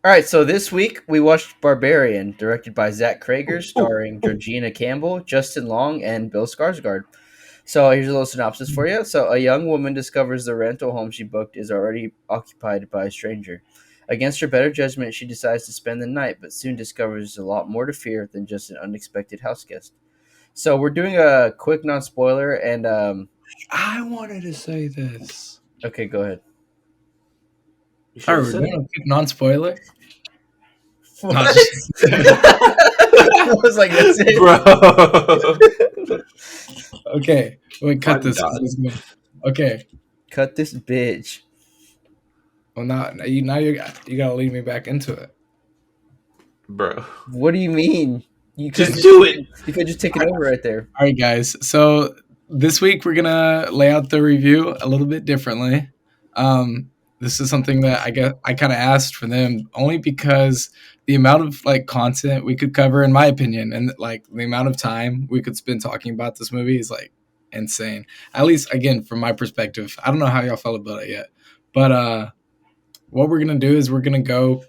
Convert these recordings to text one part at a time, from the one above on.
All right, so this week we watched Barbarian, directed by Zach Krager, Ooh, ooh, starring ooh. Georgina Campbell, Justin Long, and Bill Skarsgård. So here's a little synopsis for you. So a young woman discovers the rental home she booked is already occupied by a stranger. Against her better judgment, she decides to spend the night, but soon discovers a lot more to fear than just an unexpected house guest. So we're doing a quick non-spoiler, and I wanted to say this. okay, go ahead. You All should right, have we're said doing a quick non-spoiler. What? Not just I was like, that's it. it. Bro. okay. Wait, cut I'm this. done. Okay. Cut this bitch. Well, now you gotta lead me back into it. Bro. What do you mean? You could Just do it. you could just take it over right there. All right, guys. So this week we're gonna lay out the review a little bit differently. This is something that I kind of asked for them only because the amount of like content we could cover, in my opinion, and like the amount of time we could spend talking about this movie is like insane. At least again from my perspective. I don't know how y'all felt about it yet, but what we're gonna do is we're gonna go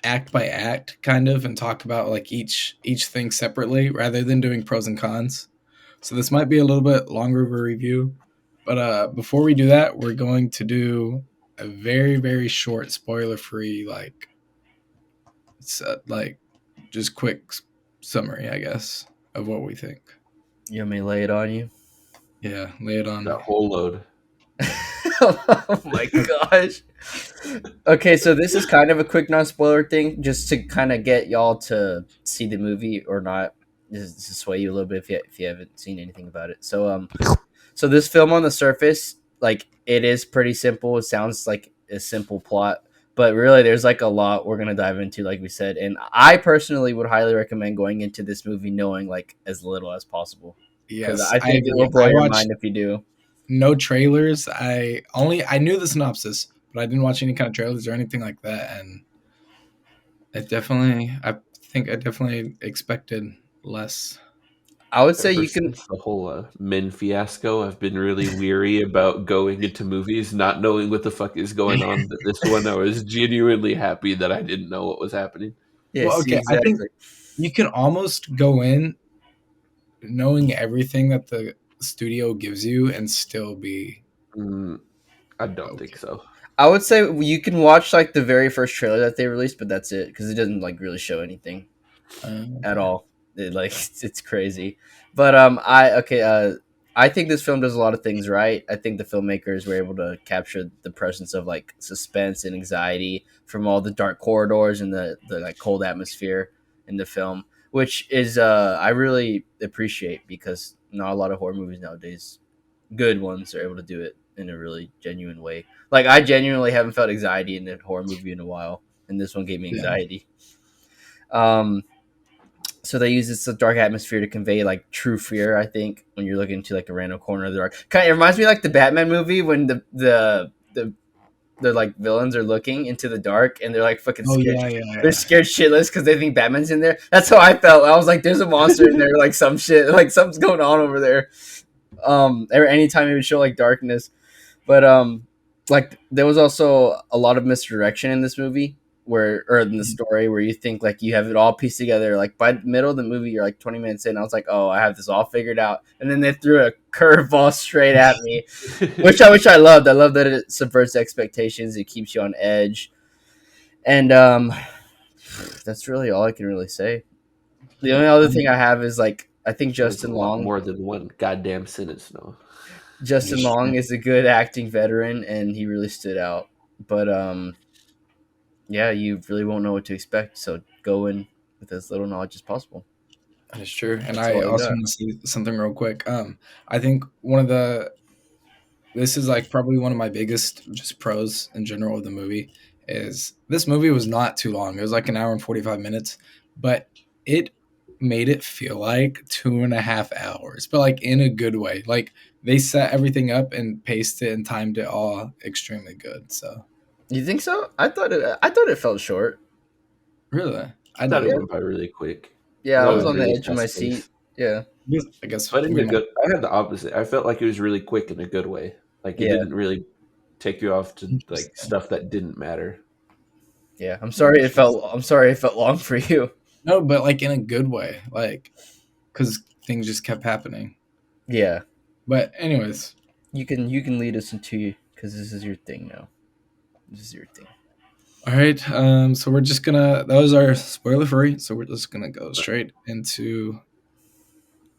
act by act kind of and talk about like each thing separately rather than doing pros and cons. So this might be a little bit longer of a review, but before we do that, we're going to do a very short spoiler free like just quick summary, I guess, of what we think. You want me to lay it on you? Yeah, lay it on That me. whole load. Oh my gosh. Okay, so this is kind of a quick non-spoiler thing, just to kind of get y'all to see the movie or not. Just to sway you a little bit if you haven't seen anything about it. So this film on the surface, like it is pretty simple. It sounds like a simple plot, but really there's like a lot we're gonna dive into, like we said. And I personally would highly recommend going into this movie knowing like as little as possible, because Yes, I I think it agree. will blow I your watched mind if you do. no trailers. I knew the synopsis, but I didn't watch any kind of trailers or anything like that, and I think I definitely expected less. I would say Ever you can. since the whole men fiasco, I've been really weary about going into movies not knowing what the fuck is going on. But this one, I was genuinely happy that I didn't know what was happening. Yeah, Well, see okay, I think exactly. you can almost go in knowing everything that the studio gives you and still be Mm, I don't think okay. so. I would say you can watch like the very first trailer that they released, but that's it because it doesn't like really show anything at Okay. all. Like it's crazy. But I think this film does a lot of things right. I think the filmmakers were able to capture the presence of like suspense and anxiety from all the dark corridors and the like cold atmosphere in the film, which is I really appreciate because not a lot of horror movies nowadays, good ones, are able to do it in a really genuine way. Like I genuinely haven't felt anxiety in a horror movie in a while, and this one gave me Yeah. anxiety. Um, so they use this dark atmosphere to convey like true fear. I think when you're looking into like a random corner of the dark, kind of it reminds me of, like the Batman movie when the like villains are looking into the dark and they're like fucking Oh scared. yeah, yeah, They're yeah. scared shitless because they think Batman's in there. That's how I felt. I was like, "There's a monster in there, like some shit, like something's going on over there." Anytime it would show like darkness, but like there was also a lot of misdirection in this movie where or in the story where you think like you have it all pieced together. Like by the middle of the movie, you're like 20 minutes in, I was like, oh, I have this all figured out, and then they threw a curveball straight at me, which I loved. I love that it subverts expectations. It keeps you on edge, and that's really all I can really say. The only other thing I have is like I think There's a lot more than one goddamn sentence, no. Justin That's Long true. is a good acting veteran, and he really stood out. But yeah, you really won't know what to expect. So go in with as little knowledge as possible. That is true. And That's I all I also got. want to say something real quick. I think one of the this is like probably one of my biggest just pros in general of the movie is this movie was not too long. It was like an hour and 45 minutes, but it made it feel like 2.5 hours, but like in a good way. Like they set everything up and paced it and timed it all extremely good. So You think so? I thought it felt short. really, I I thought it Yeah, didn't. went by really quick. yeah. I I thought it was was Really? on the really edge of my fast seat. paced. Yeah, I guess But in we a might. good I had the opposite. I felt like it was really quick in a good way. Like it yeah. didn't really take you off to like Interesting. stuff that didn't matter. Yeah, I'm sorry it felt long for you. No, but like in a good way, like because things just kept happening. Yeah, But anyways, you can lead us into because this is your thing now. This is your thing. all right. So we're just gonna that was our spoiler free. So we're just gonna go straight into,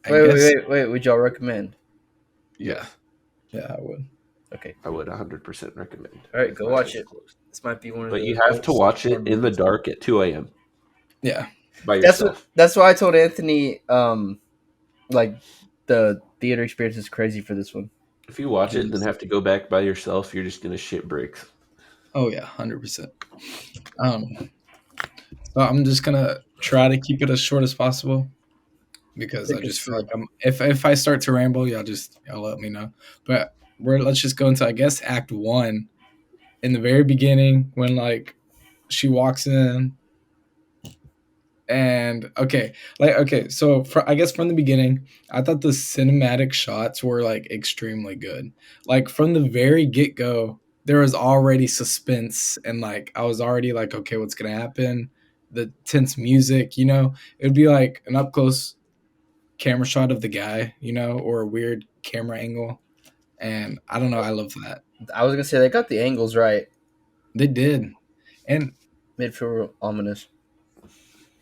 I Wait, guess, wait, wait, wait. Would y'all recommend? yeah, Yes, yeah, I would. Okay. I would 100% recommend. All right, With go my watch eyes it. closed. This might be one of But the you have to best watch horror it in the movies. dark at 2 a.m. Yeah, by That's what. yourself. That's why I told Anthony. Like the theater experience is crazy for this one. If you watch it it and then is. have to go back by yourself, you're just gonna shit bricks. Oh yeah, 100%. Um, so I'm just gonna try to keep it as short as possible because I Thick as just feel like thread. if I start to ramble, y'all let me know. But let's just go into, I guess, Act One. In the very beginning, when like she walks in, and so I guess from the beginning, I thought the cinematic shots were like extremely good. Like from the very get go, there was already suspense, and like I was already like, okay, what's gonna happen? The tense music, it would be like an up close camera shot of the guy, or a weird camera angle, and I don't know, I love that. I was gonna say they got the angles right. They did, and Made feel ominous.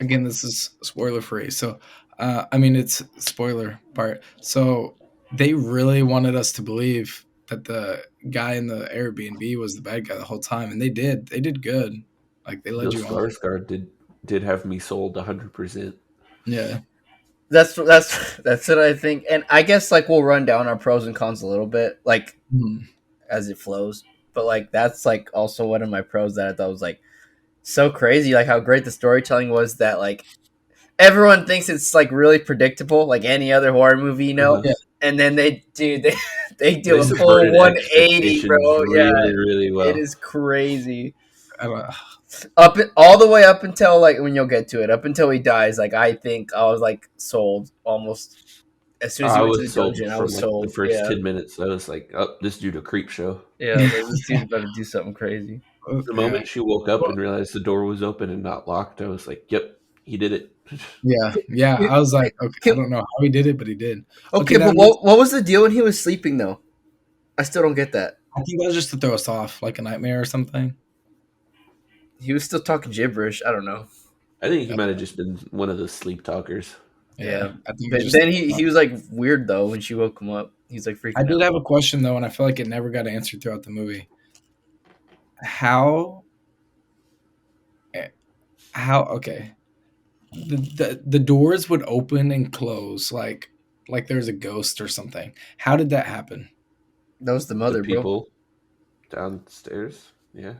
again, this is spoiler free. So, I mean, it's spoiler part. So they really wanted us to believe that the guy in the Airbnb was the bad guy the whole time, and they did. They did good. Like they led Bill you on. Skarsgård did have me sold 100%. Yeah. That's what I think, and I guess like we'll run down our pros and cons a little bit, like Mhm. as it flows. But like that's like also one of my pros that I thought was like so crazy, like how great the storytelling was. That like everyone thinks it's like really predictable, like any other horror movie, Yeah. and then they do They a full subverted 180, expectations bro. Yeah, really, really it well. is crazy. I don't, All the way up until like when you'll get to it, up until he dies. Like I think I was like sold almost as soon as he I went to the was sold dungeon. I from was like the sold. first Yeah, 10 minutes. I was like, oh, this dude a creep show. yeah. Like, this dude's about to do something crazy. The yeah. moment she woke up Well, and realized the door was open and not locked, I was like, yep, he did it. yeah. Yeah. I was like, okay, I Can- don't know how he did it, but he did. Okay, Okay, but what was the deal when he was sleeping though? I still don't get that. I think that was just to throw us off, like a nightmare or something. He was still talking gibberish. I don't know. I think he might have just been one of those sleep talkers. Yeah, I think but it's just. then he was like weird though when she woke him up. He's like I freaking did out. have a question though, and I feel like it never got answered throughout the movie. How? How? Okay, the doors would open and close like there's a ghost or something. How did that happen? That was the The mother, bro. people downstairs. Yeah.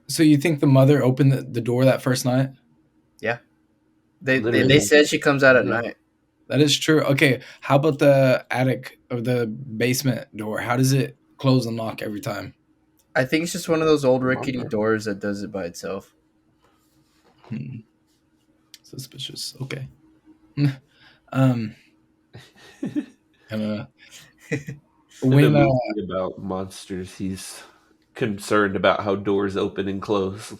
So you think the mother opened the door that first night? Yeah, they Literally. said she comes out at Yeah. night. That is true. Okay, how about the attic or the basement door? How does it close and lock every time? I think it's just one of those old rickety Mama. doors that does it by itself. Hmm. Suspicious. Okay. um. I don't know. In a When movie about monsters, he's concerned about how doors open and close.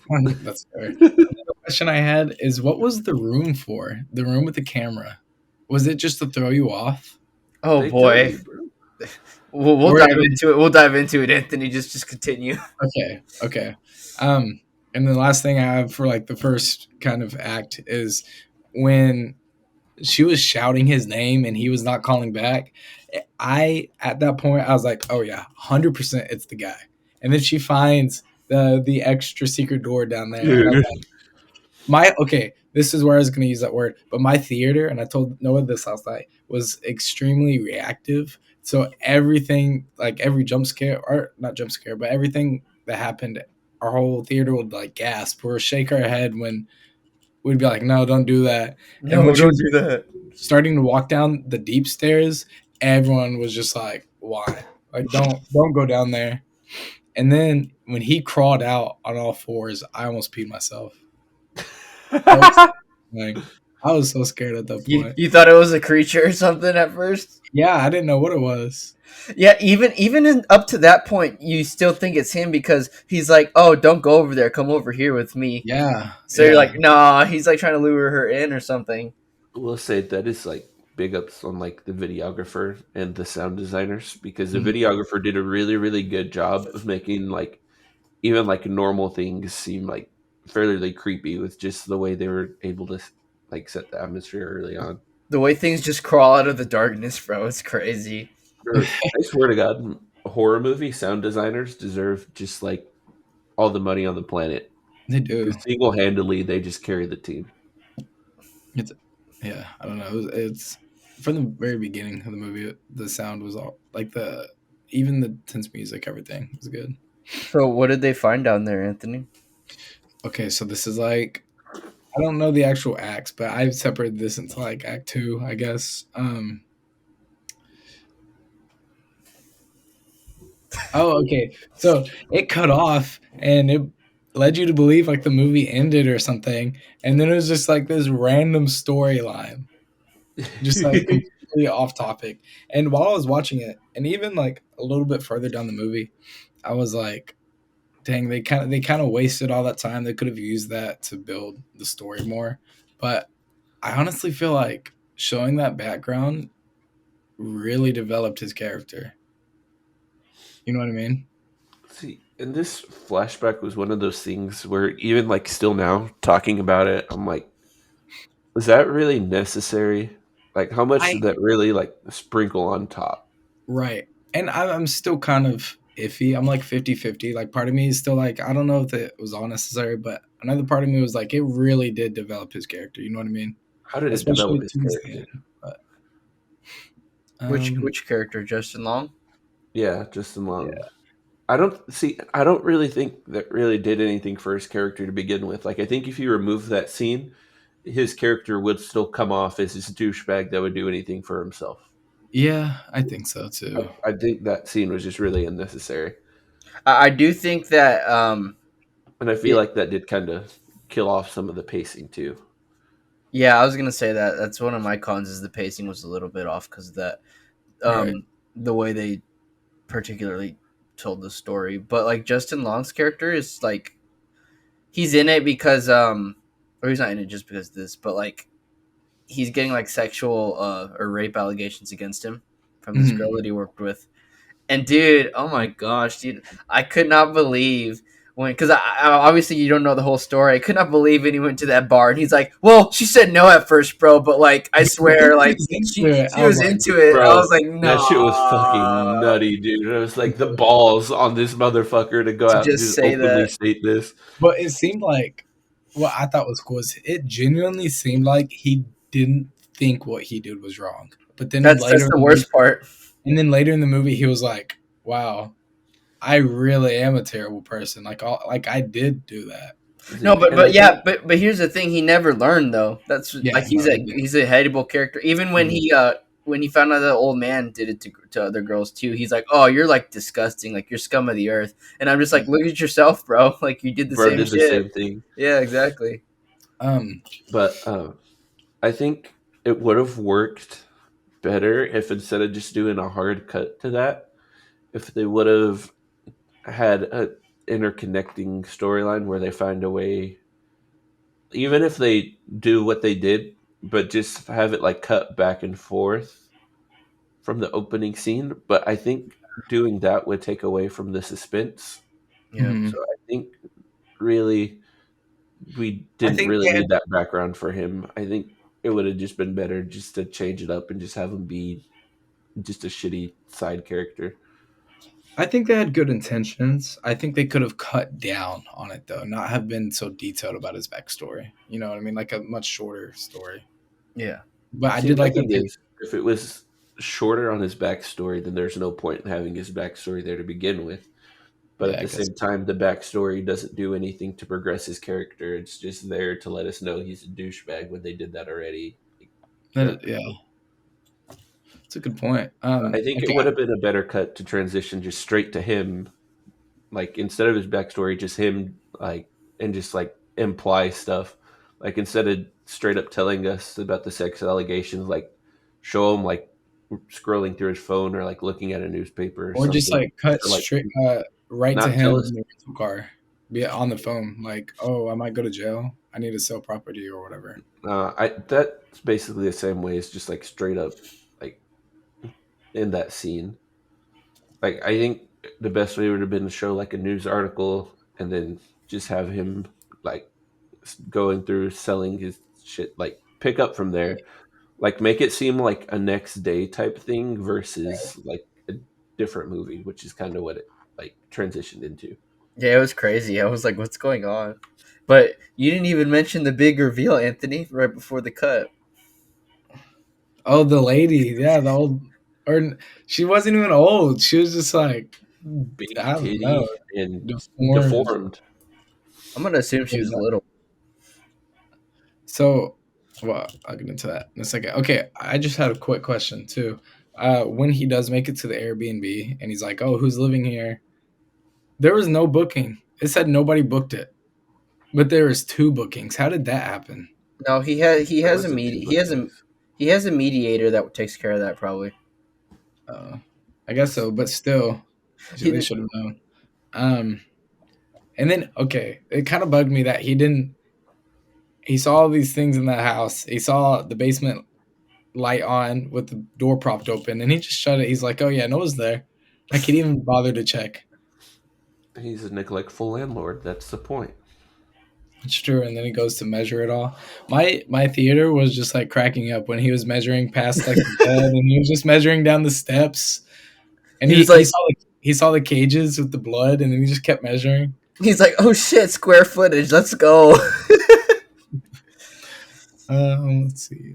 that's fair. The question I had is, what was the room for? The room with the camera. Was it just to throw you off? Oh They tell boy, you, bro. we'll Or- dive into it. We'll dive into it, Anthony. Just continue. Okay. And the last thing I have for like the first kind of act is when she was shouting his name and he was not calling back. At that point I was like, oh yeah, 100% it's the guy. And then she finds the extra secret door down there. And I'm this is where I was going to use that word, but my theater, and I told Noah this last night, was extremely reactive. So everything, like every jump scare, or not jump scare, but everything that happened, our whole theater would like gasp or shake our head when we'd be like, no, don't do that. And when she was do that. starting to walk down the deep stairs, everyone was just like, why? Like, don't go down there. And then when he crawled out on all fours, I almost peed myself. Like, I was so scared at that You point. you thought it was a creature or something at first? Yeah, I didn't know what it was. Yeah, up to that point, you still think it's him because he's like, "Oh, don't go over there. Come over here with me." Yeah, So you're like, yeah. "Nah." He's like trying to lure her in or something. We'll say that is like big ups on like the videographer and the sound designers because the Mhm. videographer did a really really good job of making like even like normal things seem like fairly creepy with just the way they were able to like set the atmosphere early on. The way things just crawl out of the darkness, bro, it's crazy. I swear to God, horror movie sound designers deserve just like all the money on the planet. They do. Single handedly, they just carry the team. It's yeah. I don't know. It's from the very beginning of the movie. The sound was all like even the tense music. Everything was good. So what did they find down there, Anthony? Okay, so this is like I don't know the actual acts, but I've separated this into like act two, I guess. Oh, okay. So it cut off and it led you to believe like the movie ended or something, and then it was just like this random storyline, just like completely off topic. And while I was watching it, and even like a little bit further down the movie, I was like, "Dang, they kind of wasted all that time. They could have used that to build the story more." But I honestly feel like showing that background really developed his character. You know what I mean? See, and this flashback was one of those things where even like still now talking about it, I'm like, was that really necessary? Like, how much I did that really like sprinkle on top? Right. And I'm still kind of iffy. I'm like 50-50. Like part of me is still like, I don't know if it was all necessary, but another part of me was like, it really did develop his character. You know what I mean? How did it develop Especially his towards the character? end. But Which character, Justin Long? Yeah, Justin Long. yeah. I don't see. I don't really think that really did anything for his character to begin with. Like, I think if you remove that scene, his character would still come off as this douchebag that would do anything for himself. Yeah, I think so too. I think that scene was just really unnecessary, I do think that and I feel it, like that did kind of kill off some of the pacing too. yeah, I was gonna say that that's one of my cons is the pacing was a little bit off because of that Right. the way they particularly told the story. But like Justin Long's character is like he's in it because or he's not in it just because of this, but like he's getting like sexual or rape allegations against him from this girl Mhm. that he worked with. And dude, oh my gosh, dude, I could not believe when because obviously you don't know the whole story. I could not believe when he went to that bar and he's like, "Well, she said no at first, bro, but like I swear, like He's she into it. she I was was like, into it." I was Bro, like, that shit was "Nah." fucking nutty, dude. It was like the balls on this motherfucker to go To out and just just say openly that, state this. but it seemed like what I thought was cool is it genuinely seemed like he didn't think what he did was wrong. But then that's later the in the movie, worst part. and then later in the movie, he was like, "Wow, I really am a terrible person. Like I did do that." No, And I think but here's the thing: he never learned though. That's Yeah, like no, he did. he's a hateable character. Even Mhm. when he found out the old man did it to other girls too, he's like, "Oh, you're like disgusting, like you're scum of the earth." And I'm just like, "Look at yourself, bro. Like you did the bro same did the shit." same thing, Yeah, exactly. Um, but I think it would have worked better if instead of just doing a hard cut to that, if they would have had a interconnecting storyline where they find a way, even if they do what they did, but just have it like cut back and forth from the opening scene. But I think doing that would take away from the suspense. Yeah. mhm. So I think really we I didn't think really they had need that background for him. I think it would have just been better just to change it up and just have him be just a shitty side character. I think they had good intentions. I think they could have cut down on it though, not have been so detailed about his backstory. You know what I mean? Like a much shorter story. Yeah. But I See, did my like that thing they is, if it was shorter on his backstory, then there's no point in having his backstory there to begin with. But at yeah, I the guess same time, the backstory doesn't do anything to progress his character. It's just there to let us know he's a douchebag when they did that already. Uh, yeah, it's a good point. I think it Okay, would have been a better cut to transition just straight to him, like instead of his backstory, just him, like and just like imply stuff. Like instead of straight up telling us about the sex allegations, like show him like scrolling through his phone or like looking at a newspaper or Or just something, like cut or like straight right to not him tell in us. the rental car. Be on the phone, like, oh, I might go to jail. I need to sell property or whatever. I that's basically the same way. It's just like straight up like in that scene. Like I think the best way would have been to show like a news article and then just have him like going through selling his shit, like pick up from there, like make it seem like a next day type thing versus like a different movie, which is kind of what it like transitioned into. Yeah, it was crazy. I was like, "What's going on?" But you didn't even mention the big reveal, Anthony, right before the cut. Oh, the lady, yeah, the old, or she wasn't even old. She was just like, Big I don't know, titty and deformed. deformed. I'm gonna assume she was little. So, well, I'll get into that in a second. Okay, I just had a quick question too. When he does make it to the Airbnb and he's like, "Oh, who's living here?" There was no booking. It said nobody booked it, but there was two bookings. How did that happen? No, he There has a wasn't two bookings. he has a mediator that takes care of that probably. Uh, I guess so, but still, He they should have known. Um, and then okay, it kind of bugged me that he didn't. He saw all these things in that house. He saw the basement light on with the door propped open, and he just shut it. He's like, "Oh yeah, no one's there." Like he didn't even bother to check. He's a neglectful landlord. That's the point. It's true. And then he goes to measure it all. My theater was just like cracking up when he was measuring past like the bed, and he was just measuring down the steps. And he was he like saw he saw the cages with the blood, and then he just kept measuring. he's like, "Oh shit, square footage. Let's go." Let's see.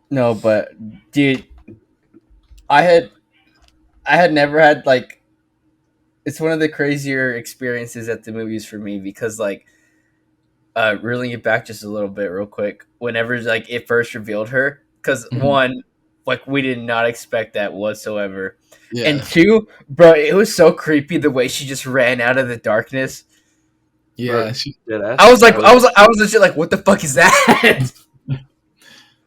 No, but dude, I had I had never had like it's one of the crazier experiences at the movies for me because like reeling it back just a little bit real quick whenever like it first revealed her because Mhm. one like we did not expect that whatsoever and Yeah, two bro it was so creepy the way she just ran out of the darkness. yeah. Dead I ass. was like I was legit like what the fuck is that.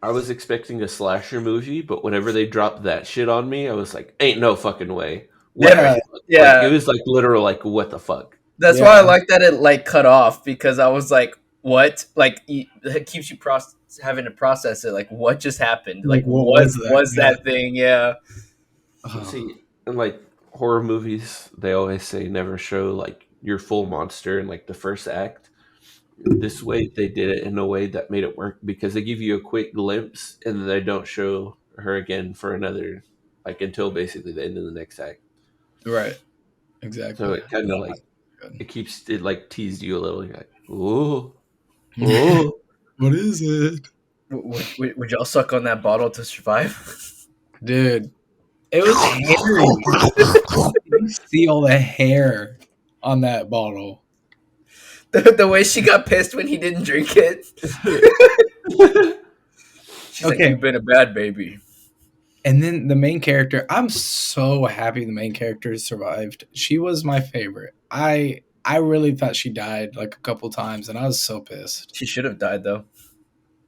I was expecting a slasher movie, but whenever they dropped that shit on me, I was like, "Ain't no fucking way." What the Yeah, fuck? Like it yeah, was like literal, like what the fuck? that's why I Yeah. like that it like cut off because I was like what like it keeps you having to process it like what just happened Like, like what what was that? was Yeah. that thing. Yeah. Oh, See, in like horror movies, they always say never show like your full monster in like the first act. This way, they did it in a way that made it work because they give you a quick glimpse and then they don't show her again for another, like until basically the end of the next act. right. So Exactly. it kind No, of like that's good. it keeps it like teased you a little. You're like, oh, oh. What is it, Would y'all suck on that bottle to survive? dude? It was hairy. You see all the hair on that bottle. The way she got pissed when he didn't drink it. She's like, Okay, "You've been a bad baby." and then the main character. I'm so happy the main character survived. She was my favorite. I really thought she died like a couple times, and I was so pissed. She should have died though,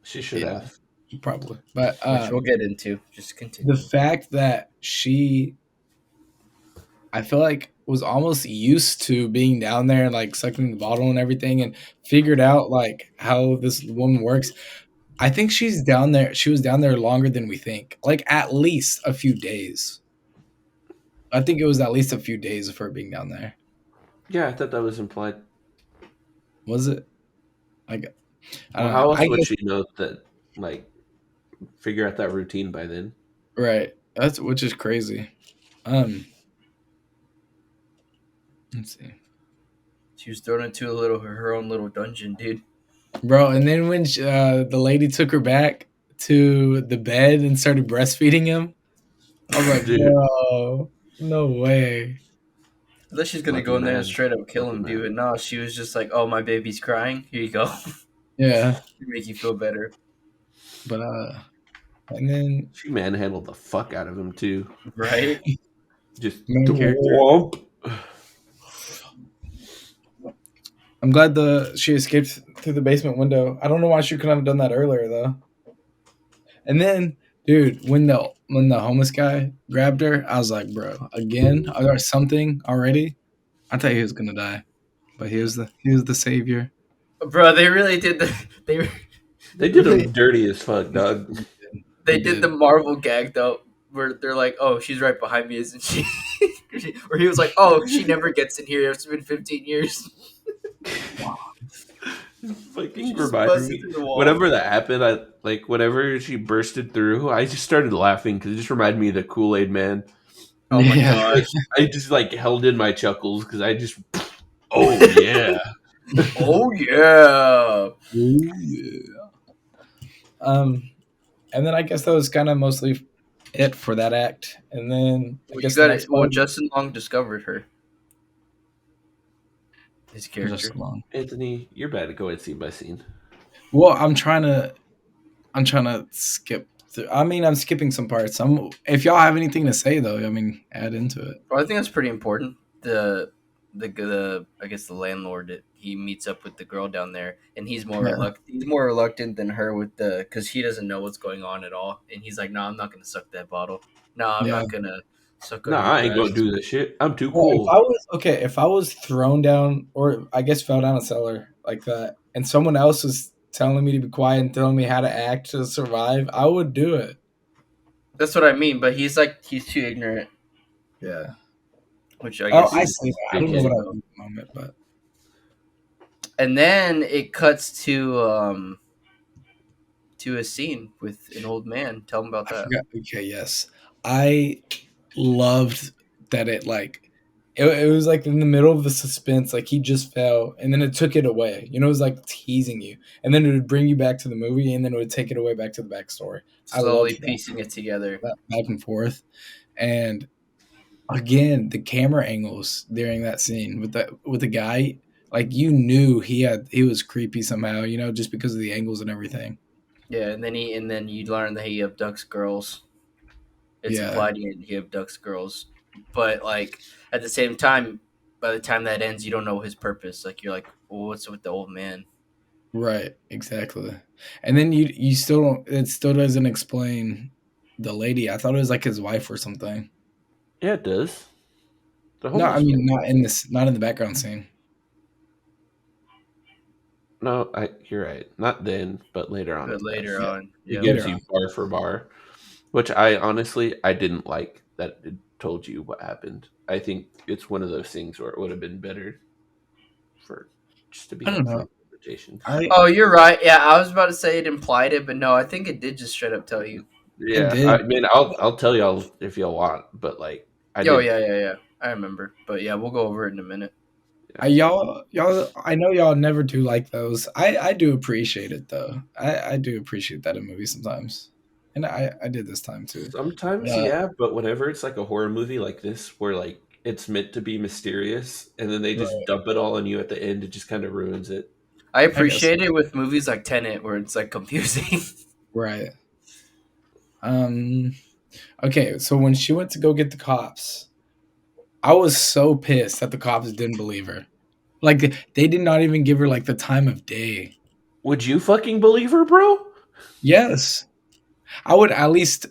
She should Yeah, have. probably. But which we'll get into. Just the continue. fact that she, I feel like, was almost used to being down there and like sucking the bottle and everything, and figured out like how this woman works. I think she's down there. She was down there longer than we think. Like at least a few days. I think it was at least a few days of her being down there. Yeah, I thought that was implied. Was it? Like I Well, don't know. how I else would guess she know that? Like, figure out that routine by then. right. That's which is crazy. Um, let's see, She was thrown into a little her own little dungeon, dude. bro. And then when the lady took her back to the bed and started breastfeeding him, I was like, Dude, bro, no way. I thought she's gonna lucky go in there and man, straight up kill lucky him, man. dude. No, she was just like, "Oh, my baby's crying. Here you go. Yeah, Make you feel better." but and then She manhandled the fuck out of him too. Right? Just main character. thwomp. I'm glad she escaped through the basement window. I don't know why she couldn't have done that earlier though. And then, dude, when the homeless guy grabbed her, I was like, bro, again, or something already. I thought he was gonna die, but he was the savior. Bro, they really did they They did really him dirty as fuck, dog. they He did the did. Marvel gag though, where they're like, "Oh, she's right behind me, isn't she?" Or he was like, "Oh, she never gets in here. It's been 15 years." Fucking She just reminded busted me. through the wall. Whenever that happened, I like whenever she bursted through, I just started laughing because it just reminded me of the Kool Aid Man. Oh my Yeah. Like gosh. I just like held in my chuckles because I just, oh yeah. Oh yeah. Ooh, yeah. Um, and then I guess that was kind of mostly it for that act. And then I Well, you guess the got next it. Well, one Justin Long discovered her, his was just character. so long. Anthony, you're bad at going scene by scene. Well, I'm trying to skip. I mean, I'm skipping some parts. If y'all have anything to say though, I mean, add into it. Well, I think that's pretty important. The I guess the landlord, he meets up with the girl down there, and he's more Yeah. reluctant. He's more reluctant than her with the because he doesn't know what's going on at all, and he's like, "No, I'm not gonna suck that bottle. No, I'm Yeah. not gonna suck on Nah, your I ain't gonna breast." do this shit. I'm too Well, cool. if I was thrown down, or I guess fell down a cellar like that, and someone else was telling me to be quiet and telling me how to act to survive, I would do it. That's what I mean. But he's like he's too ignorant, Yeah. which I Oh, guess I is see that. I don't know good to Dickhead. what I would know. do at the moment, but And then it cuts to a scene with an old man. Tell him about I that. forgot. Okay, yes, I loved that it was like in the middle of the suspense, like he just fell, and then it took it away. You know, it was like teasing you, and then it would bring you back to the movie, and then it would take it away back to the backstory. I Slowly loved that, piecing it together. that back and forth, and again the camera angles during that scene with the guy, like you knew he was creepy somehow, you know, just because of the angles and everything. Yeah, and then you learn that he abducts girls. It's Yeah, implied he abducts girls, but like at the same time, by the time that ends, you don't know his purpose. Like you're like, well, what's with the old man? right, exactly. And then you still don't, it still doesn't explain the lady. I thought it was like his wife or something. Yeah, it does. The No, I homeless mean man. not in the background scene. No, you're right. Not then, but later on, But it does. later Yeah, on, It yeah, gives later you on. bar for bar, which I honestly I didn't like that it told you what happened. I think it's one of those things where it would have been better for just to I be don't up for know. interpretation. I Oh, you're right. Yeah, I was about to say it implied it, but no, I think it did just straight up tell you. it Yeah, did. I mean, I'll tell y'all if y'all want, but like I Oh did. yeah, yeah, yeah. I remember. But yeah, we'll go over it in a minute. Yeah. Y'all I know y'all never do like those. I do appreciate it though. I do appreciate that in movies sometimes. And I did this time too. Sometimes, But yeah, but whenever it's like a horror movie like this, where like it's meant to be mysterious, and then they just right, dump it all on you at the end, it just kind of ruins it. I I guess appreciate it with movies like Tenet, where it's like confusing. right. Um okay, so when she went to go get the cops, I was so pissed that the cops didn't believe her. Like they did not even give her like the time of day. Would you fucking believe her, bro? Yes. I would at least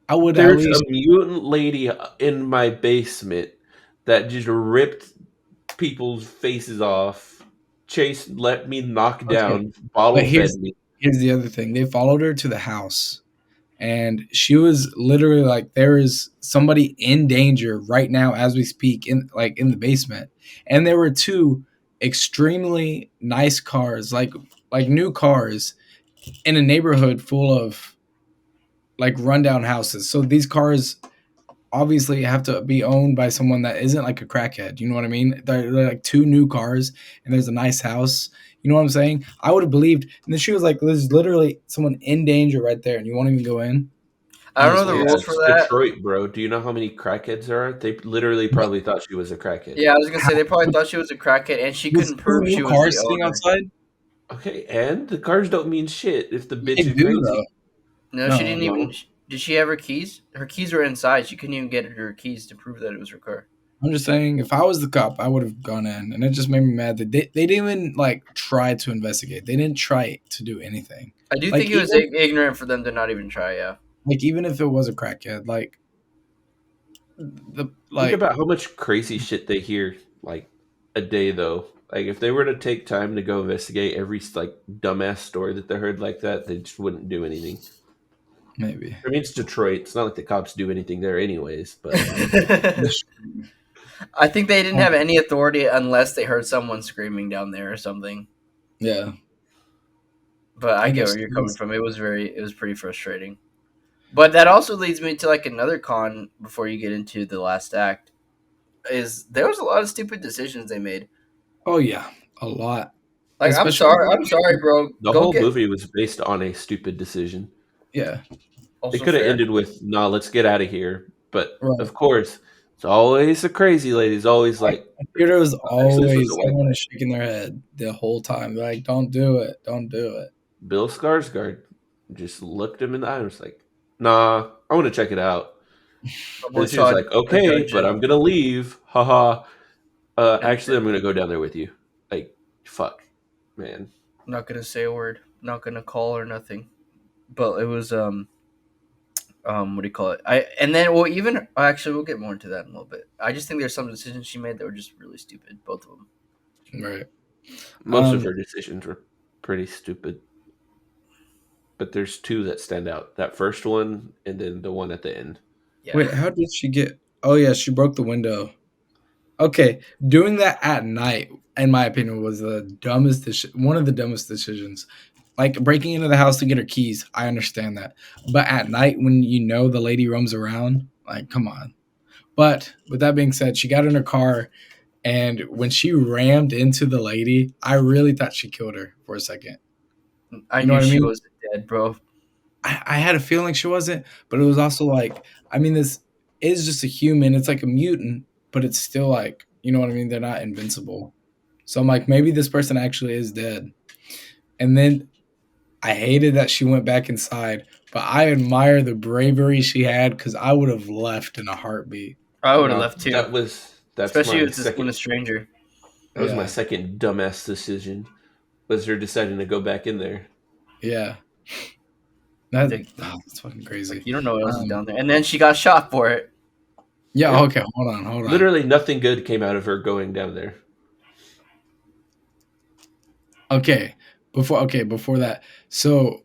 I would at There's a least mutant lady in my basement that just ripped people's faces off, chased, let me knock okay. down, bottle But fed me. here's the other thing. They followed her to the house and she was literally like there is somebody in danger right now as we speak in the basement. And there were two extremely nice cars, like new cars in a neighborhood full of like rundown houses. So these cars obviously have to be owned by someone that isn't like a crackhead. You know what I mean? They're like two new cars and there's a nice house. You know what I'm saying? I would have believed. And then she was like, there's literally someone in danger right there and you won't even go in. I I don't was know the Yeah, rules for it's that. Detroit, bro. Do you know how many crackheads there are? They literally but probably thought she was a crackhead. Yeah, I was gonna say they probably thought she was a crackhead, and she there's couldn't two prove new she was the cars sitting owner. outside. Okay, and the cars don't mean shit if the They bitch is do crazy. though. No, she No. didn't even. No. Did she have her keys? Her keys were inside. She couldn't even get her keys to prove that it was her car. I'm just saying, if I was the cop, I would have gone in, and it just made me mad that they didn't even like try to investigate. They didn't try to do anything. I do Like think it was even ignorant for them to not even try. Yeah, even if it was a crackhead, like the Think like about how much crazy shit they hear like a day though. Like if they were to take time to go investigate every like dumbass story that they heard like that, they just wouldn't do anything. maybe. I mean, it's Detroit. It's not like the cops do anything there, anyways. But I think they didn't Um, have any authority unless they heard someone screaming down there or something. yeah, But I I get guess. where you're coming from. It was pretty frustrating. But that also leads me to like another con before you get into the last act. Is there was a lot of stupid decisions they made. Oh yeah, a lot, Like especially. I'm sorry, bro. the Go whole get movie was based on a stupid deciation. Yeah, It also could have fair. ended with, "Nah, let's get out of here." But right. of course, it's always the crazy lady. It's always My like, computer was actually, this was a always white everyone guy. is shaking their head the whole time. They're like, "Don't do it! Don't do it!" Bill Skarsgård just looked him in the eye and was like, "Nah, I want to check it out." My boy And she was saw like, a "Okay, but dungeon, I'm gonna leave. Haha. and Actually, I'm gonna go down there with you." Like, fuck, man. I'm not gonna say a word. Not gonna call or nothing. But it was what do you call it? I and then well even actually we'll get more into that in a little bit. I just think there's some decisions she made that were just really stupid, both of them. Right. Most of Um. her decisions were pretty stupid, but there's two that stand out. That first one, and then the one at the end. Yeah, Wait, how did she get? Oh yeah, she broke the window. Okay, doing that at night, in my opinion, was the one of the dumbest decisions. Like breaking into the house to get her keys, I understand that, but at night when you know the lady roams around, like, come on. But with that being said, she got in her car, and when she rammed into the lady, I really thought she killed her for a second. I You know knew what I she mean? was dead, bro. I had a feeling she wasn't, but it was also like, I mean, this is just a human. It's like a mutant, but it's still like, you know what I mean? They're not invincible. So I'm like, maybe this person actually is dead. And then I hated that she went back inside, but I admire the bravery she had because I would have left in a heartbeat. I would have No, left too, that's especially my with this when a second. stranger. That was my Yeah, second dumbass decision. Was her deciding to go back in there. yeah. That Like, that's fucking crazy. you don't know what else is Um, down there, and then she got shot for it. yeah. Yep. Okay. Hold on. Hold on. Literally nothing good came out of her going down there. Okay. Before that. So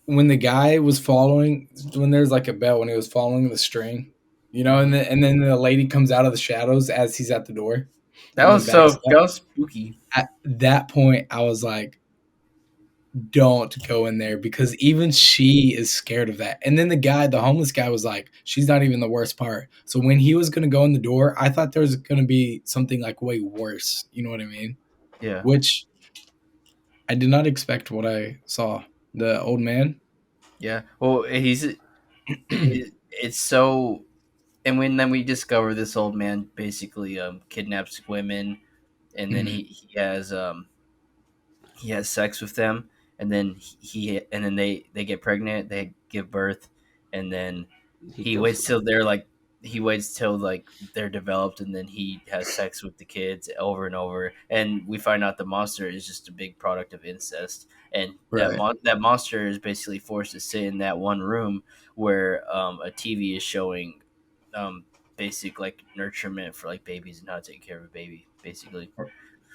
when the guy was following, when there's like a bell when he was following the string, you know, Mhm. and then the lady comes out of the shadows as he's at the door and then backs That up. was spooky. At that point, I was like, don't go in there because even she is scared of that. And then the homeless guy was like, she's not even the worst part. So when he was gonna go in the door, I thought there was gonna be something like way worse. You know what I mean? Yeah, Which I did not expect what I saw. The old man. yeah. Well, it's so, and when then we discover this old man basically kidnaps women, and then Mhm. he has sex with them, and then and then they get pregnant, they give birth, and then He he kills waits them. till they're like he waits till like they're developed, and then he has sex with the kids over and over, and we find out the monster is just a big product of incest, and Right. that monster is basically forced to sit in that one room where a TV is showing um, basic like nurturement for like babies and how to take care of a baby, basically.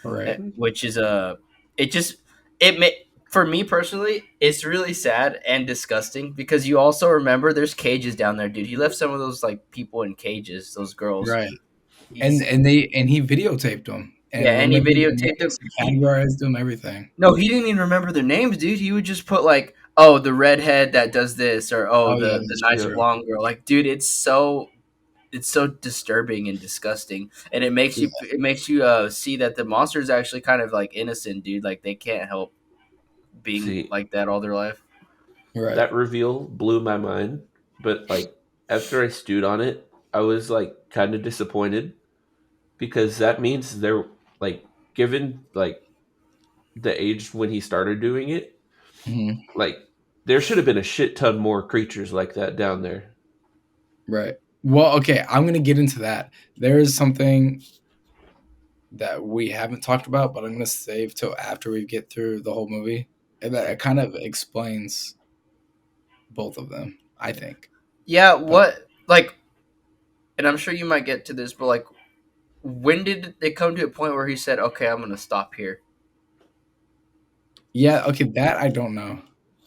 Right. Which is a it just it may for me personally, it's really sad and disgusting because you also remember there's cages down there, dude. He left some of those like people in cages, those girls. Right. He's And he videotaped them yeah, and and he remembered their videotaped them. names and categorized them, everything. No, he didn't even remember their names, dude. He would just put like, oh, the redhead that does this, or oh, Oh yeah, the that's nice Yeah. true. blonde girl. Like, dude, it's so disturbing and disgusting, and Yeah. it makes you see that the monster is actually kind of like innocent, dude. Like they can't help being See, like that all their life. Right. that reveal blew my mind, but like after I stewed on it, I was like kind of disappointed because that means they're like given like the age when he started doing it, Mhm. like there should have been a shit ton more creatures like that down there. Right. Well, okay, I'm gonna get into that. There is something that we haven't talked about, but I'm gonna save till after we get through the whole movie, and that kind of explains both of them, I think. Yeah, But what like, and I'm sure you might get to this, but like, when did it come to a point where he said, "Okay, I'm gonna stop here"? yeah, okay, that I don't know.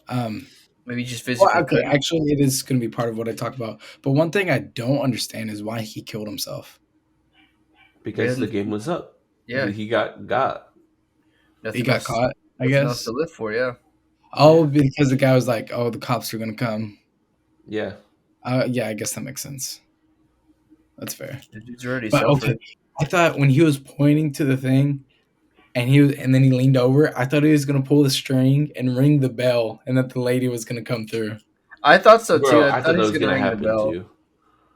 Um, Maybe he just well, physically okay, couldn't. actually, it is gonna be part of what I talk about. But one thing I don't understand is why he killed himself. because the And game was up. yeah, He got. He nothing got else, caught, I nothing else guess. to live for. Yeah, Oh, because the guy was like, "Oh, the cops are gonna come." Yeah. Yeah, I guess that makes sense. That's fair. the dude's already But okay, suffered. I thought when he was pointing to the thing and then he leaned over, I thought he was gonna pull the string and ring the bell, and that the lady was gonna come through. I thought so too. Bro, I I thought thought he that was was gonna gonna ring the happen bell too.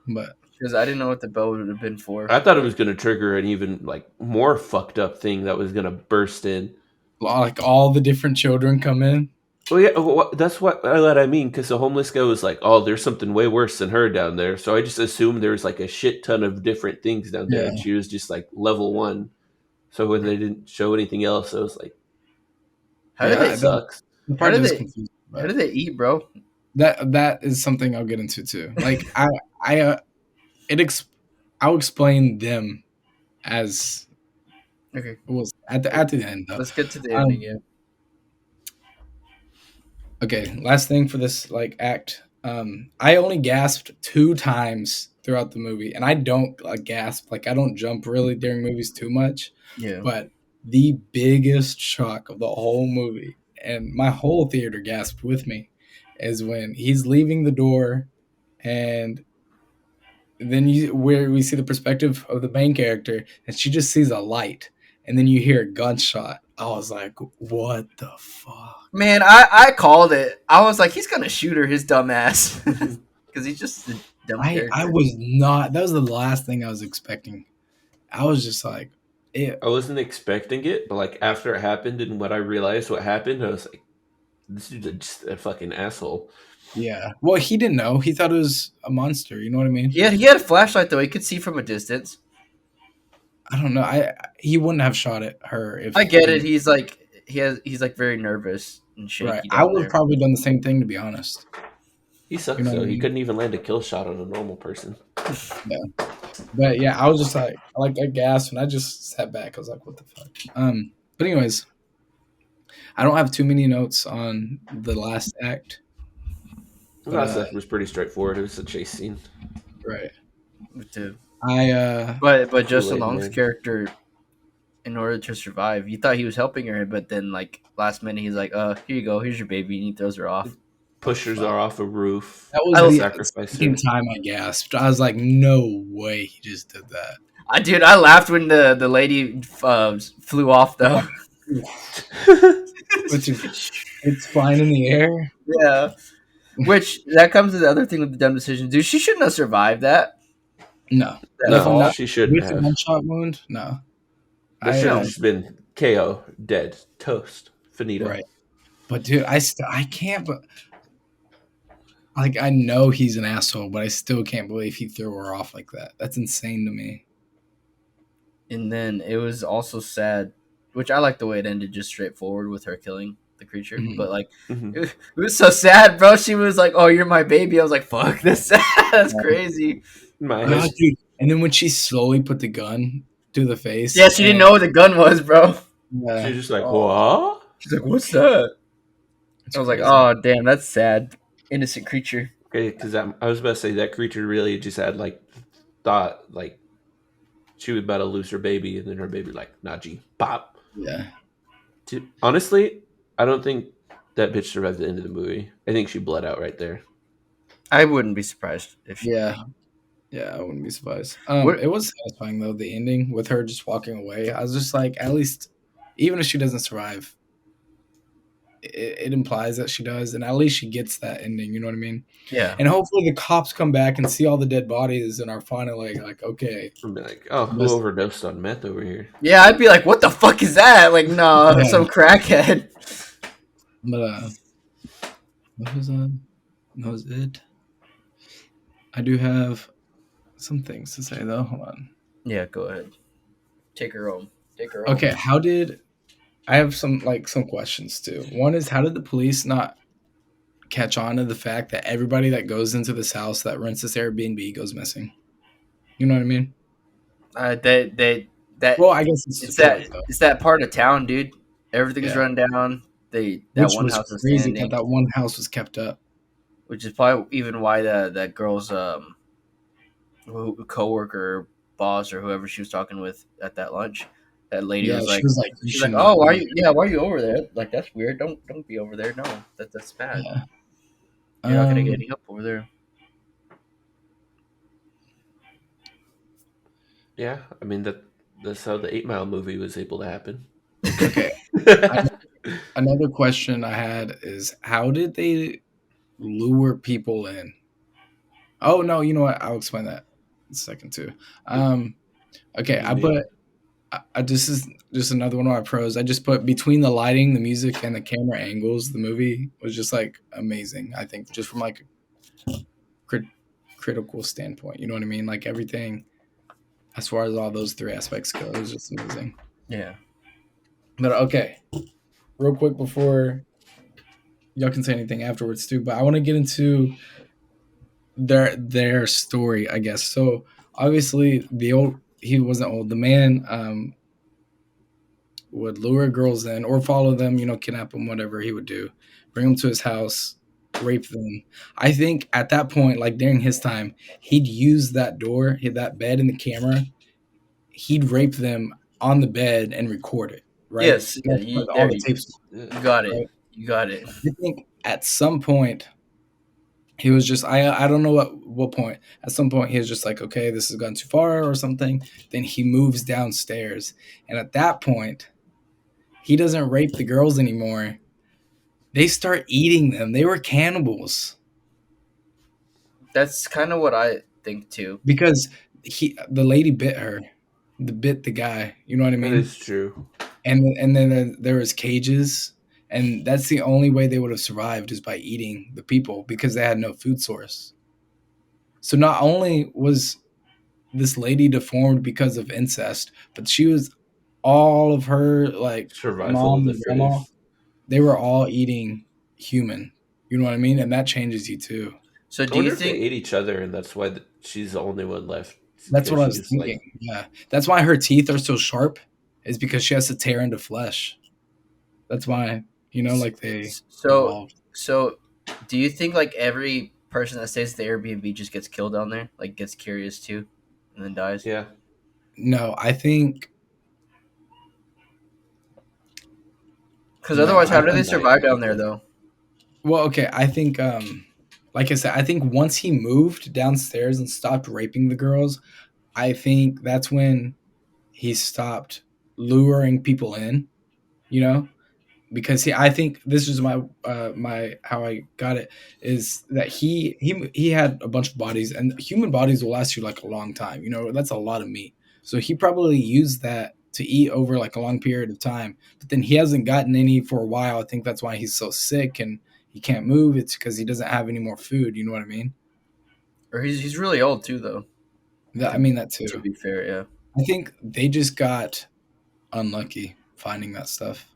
But because I didn't know what the bell would have been for. I thought it was gonna trigger an even like more fucked up thing that was gonna burst in. like all the different children come in. Well, yeah, that's what I mean. Because the homeless guy was like, "Oh, there's something way worse than her down there." So I just assumed there was like a shit ton of different things down there, Yeah, and she was just like level one. So when they didn't show anything else, I was like, How did "Man, that yeah. they? sucks." The How part did is they? confusing, How but did they eat, bro? that is something I'll get into too. Like I it ex- I'll explain them as Okay, was at the end though. let's get to the ending. Um, Yeah, okay, last thing for this like act. I only gasped 2 times throughout the movie, and I don't like gasp. Like I don't jump really during movies too much, yeah. but the biggest shock of the whole movie, and my whole theater gasped with me, is when he's leaving the door, and then you where we see the perspective of the main character, and she just sees a light, and then you hear a gunshot. I was like, "What the fuck?" Man, I called it. I was like, he's gonna shoot her, his dumb ass, because he's just a dumb I character. was not. That was the last thing I was expecting. I was just like, it. I wasn't expecting it, but like after it happened and when I realized what happened, I was like, "This dude's just a fucking asshole." Yeah. Well, he didn't know. He thought it was a monster. You know what I mean? He had a flashlight though. He could see from a distance. I don't know. He wouldn't have shot at her if I get he it. didn't. He's like very nervous and Right. shaky I down would have there. probably done the same thing, to be honest. He You sucks know what though. I He mean? couldn't even land a kill shot on a normal person. Yeah. But yeah, I was just like I gasped and I just sat back. I was like, what the fuck? But anyways, I don't have too many notes on the last act. The But last act was pretty straightforward. It was a chase scene. right. Too. I But Justin Kool-Aid Long's Man. character, in order to survive, you thought he was helping her, but then like last minute, he's like, here you go, here's your baby," and he throws her off. Pushers fuck. are off a roof. That I, was the Sacrifice her. second time I gasped. I was like, no way he just did that. dude, I laughed when the lady flew off though. Which is it's flying in the air. Yeah. Which that comes to the other thing with the dumb decision, dude. She shouldn't have survived that No. fall. Definitely No, not. she shouldn't With a have. gunshot wound? No. That should have No. just been KO, dead, toast, finito. Right. But dude, I can't but like I know he's an asshole, but I still can't believe he threw her off like that. That's insane to me. And then it was also sad, which I like the way it ended, just straightforward with her killing the creature. Mhm. But like, Mm-hmm. it was so sad, bro. She was like, "Oh, you're my baby." I was like, "Fuck, that's sad. That's crazy." My Yeah, head. dude. And then when she slowly put the gun to the face. Yeah, she didn't know what the gun was, bro. Yeah, She's just like, Oh. what? She's like, "What's that?" it's I was like, crazy. "Oh, damn, that's sad. Innocent creature." Okay, because I was about to say that creature really just had like thought like she was about to lose her baby, and then her baby like, nah, G, pop. Yeah. Honestly, I don't think that bitch survived the end of the movie. I think she bled out right there. I wouldn't be surprised if she. Yeah. Yeah, I wouldn't be surprised. What- It was satisfying though, the ending with her just walking away. I was just like, at least, even if she doesn't survive, it implies that she does, and at least she gets that ending. You know what I mean? Yeah. And hopefully, the cops come back and see all the dead bodies and are finally like, okay, I'd be like, oh, who Yes. overdosed on meth over here? Yeah, I'd be like, "What the fuck is that?" Like, no, Yeah. some crackhead. but what was that? That was it. I do have some things to say though. Hold on. Yeah, go ahead. Take her home. Take her home. Okay, how did I have some questions too. One is how did the police not catch on to the fact that everybody that goes into this house that rents this Airbnb goes missing? You know what I mean? That Well, I guess it's public though. it's that part of town, dude. Everything's Yeah, run down. That which one was house is crazy that standing, that one house was kept up. which is probably even why that girl's coworker, boss, or whoever she was talking with at that lunch. That lady Yeah, was she like, was like, "You she's like, should oh, not be." why are you over there? Like that's weird. Don't be over there. No, that's bad. Yeah. You're not gonna get Um. any help over there. Yeah, I mean that's how the 8 Mile movie was able to happen. Okay. I, another question I had is how did they lure people in? Oh no, you know what? I'll explain that in a second too. Um. What Okay, do you I mean? put this is just another one of my pros. I just put between the lighting, the music, and the camera angles, the movie was just like amazing. I think just from like a critical standpoint, you know what I mean? Like everything as far as all those three aspects go, it was just amazing. Yeah. But okay, real quick before y'all can say anything afterwards too. But I want to get into their story, I guess. So obviously the old he wasn't old. The man would lure girls in or follow them, kidnap them, whatever he would do, bring them to his house, rape them. I think at that point, like during his time, he'd use that door, hit that bed in the camera. He'd rape them on the bed and record it, right? Yes. And Yeah. that's what all There the tapes, Yeah. you got it. right? You got it. I think at some point he was just I don't know at what point. At some point he was just like, okay, this has gone too far or something. Then he moves downstairs, and at that point he doesn't rape the girls anymore. They start eating them. They were cannibals That's kind of what I think too. because the lady bit her, bit the guy. You know what I That mean? is true. And then there was cages, and that's the only way they would have survived is by eating the people because they had no food source. So not only was this lady deformed because of incest, but she was all of her like Survival of mom the and grandma. fittest. They were all eating human. You know what I mean? And that changes you too. So I do you wonder if they think? ate each other, and that's why she's the only one left That's because what I she was was thinking. like, Yeah. That's why her teeth are so sharp, is because she has to tear into flesh. That's why, like they So evolved. so do you think like every person that stays at the Airbnb just gets killed down there, like gets curious too, and then dies? yeah, No, I think Because no. otherwise, how do a they night survive down there people. though? Well, okay, I think like I said, I think once he moved downstairs and stopped raping the girls, I think that's when he stopped luring people in, you know? Because I think this is my how I got it is that he had a bunch of bodies, and human bodies will last you like a long time. That's a lot of meat. So he probably used that to eat over like a long period of time. But then he hasn't gotten any for a while. I think that's why he's so sick and he can't move. It's because he doesn't have any more food. You know what I mean? Or he's really old too, though. I To mean that too. to be fair, yeah. I think they just got unlucky finding that stuff.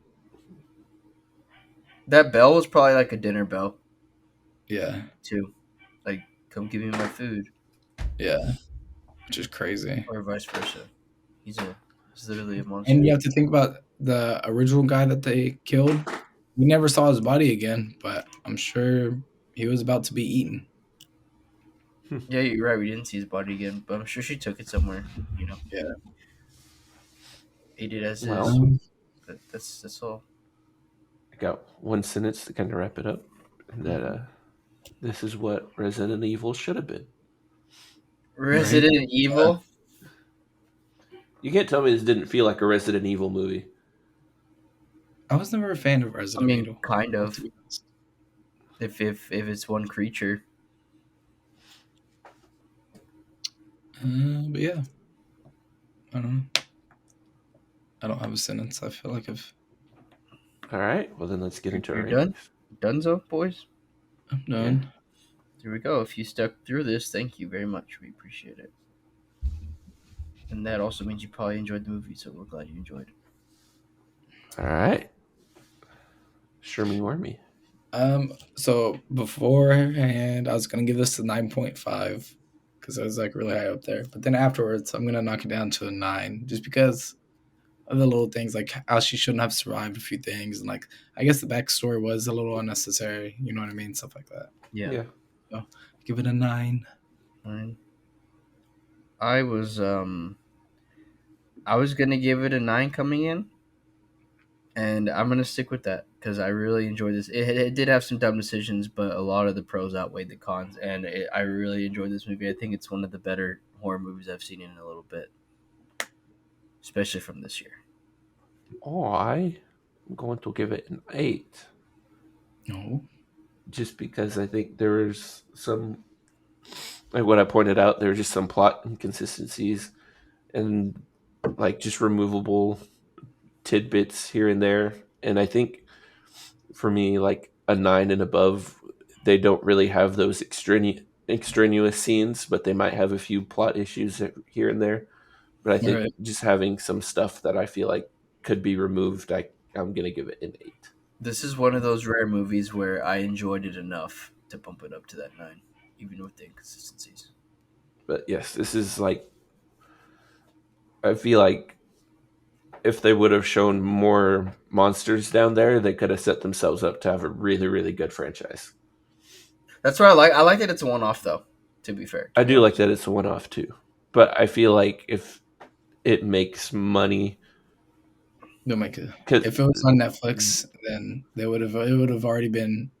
That bell was probably like a dinner bell Yeah, too, like come give me my food, yeah, which is crazy. or vice versa. He's literally a And monster. you have to think about the original guy that they killed. We never saw his body again, but I'm sure he was about to be eaten. Yeah, you're right. We didn't see his body again, but I'm sure she took it somewhere. You know, Yeah. ate it as Well, is. Um, That's all. I got one sentence to kind of wrap it up. That this is what Resident Evil should have been. right? Resident Yeah. Evil. You can't tell me this didn't feel like a Resident Evil movie. I was never a fan of I Resident mean, Evil. kind To of. be honest. If it's one creature. But yeah, I don't know. I don't have a sentence. I feel like All right, well then let's get into our You're done. ratings. Dunzo, boys. I'm Yeah. done. Here we go. If you stuck through this, thank you very much. We appreciate it. and that also means you probably enjoyed the movie. So we're glad you enjoyed it. All right. Shermy Wormy. So beforehand, I was gonna give this a 9.5 because it was like really high up there. But then afterwards, I'm gonna knock it down to a 9, just because of the little things like how she shouldn't have survived a few things, and like I guess the backstory was a little unnecessary. You know what I mean? Stuff like that. Yeah. So give it a 9. Fine. I was gonna give it a 9 coming in, and I'm gonna stick with that because I really enjoyed this. It did have some dumb decisions, but a lot of the pros outweighed the cons, and I really enjoyed this movie. I think it's one of the better horror movies I've seen in a little bit, especially from this year. Oh, I'm going to give it an 8. No. Just because I think there was some, like what I pointed out, there were just some plot inconsistencies and like just removable tidbits here and there. And I think for me, like a 9 and above, they don't really have those extraneous scenes, but they might have a few plot issues here and there. But I All think right. just having some stuff that I feel like could be removed, I'm gonna give it an 8. This is one of those rare movies where I enjoyed it enough to bump it up to that 9, even with the inconsistencies. But yes, this is like, I feel like if they would have shown more monsters down there, they could have set themselves up to have a really, really good franchise. That's what I like. I like that it's a one-off, though. To be fair, I do like that it's a one-off too, but I feel like if it makes money, They'll make it. because If it was on Netflix, then it would have already been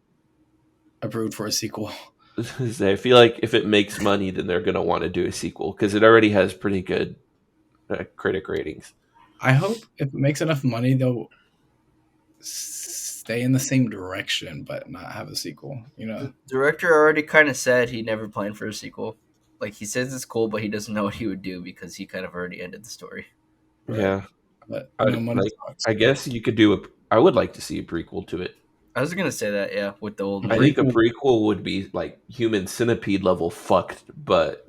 approved for a sequel. I feel like if it makes money, then they're gonna want to do a sequel because it already has pretty good critic ratings. I hope if it makes enough money, they'll stay in the same direction but not have a sequel. You know, the director already kind of said he never planned for a sequel. Like, he says it's cool, but he doesn't know what he would do because he kind of already ended the story. right? Yeah, But I, money like talks. I guess you could do a. I would like to see a prequel to it. I was gonna say that, yeah, with the old I man. think a prequel would be like Human Centipede level fucked, but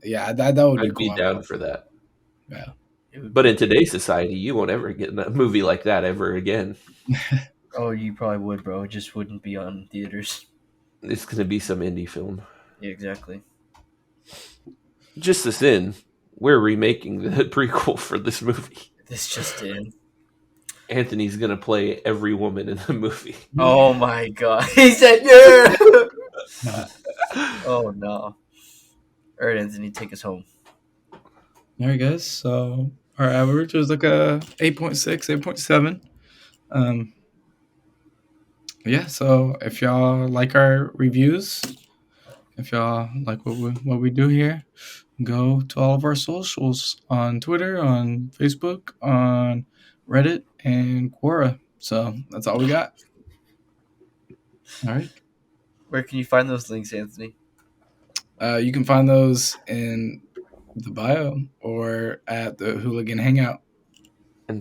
Yeah, that would be I'd be cool. down for that. Yeah. But in today's society, you won't ever get a movie like that ever again. Oh, you probably would, bro. It just wouldn't be on theaters. It's going to be some indie film. Yeah, exactly. Just this in, we're remaking the prequel for this movie. This just in. Anthony's going to play every woman in the movie. Oh my god. He said, yeah! Oh no. All right, Anthony, take us home. All right, guys. So our average was like a 8.6, 8.7. Yeah. So if y'all like our reviews, if y'all like what we do here, go to all of our socials on Twitter, on Facebook, on Reddit, and Quora. So that's all we got. All right. Where can you find those links, Anthony? You can find those in the bio or at the Hooligan Hangout. And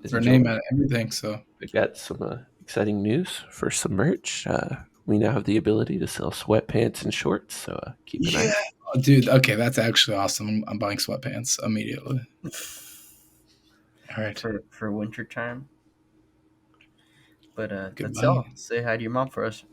It's our name and everything. So we got some exciting news for some merch. We now have the ability to sell sweatpants and shorts, so keep an eye. Oh, dude, okay, that's actually awesome. I'm buying sweatpants immediately. All right. For winter time. But that's Goodbye. all. Say hi to your mom for us.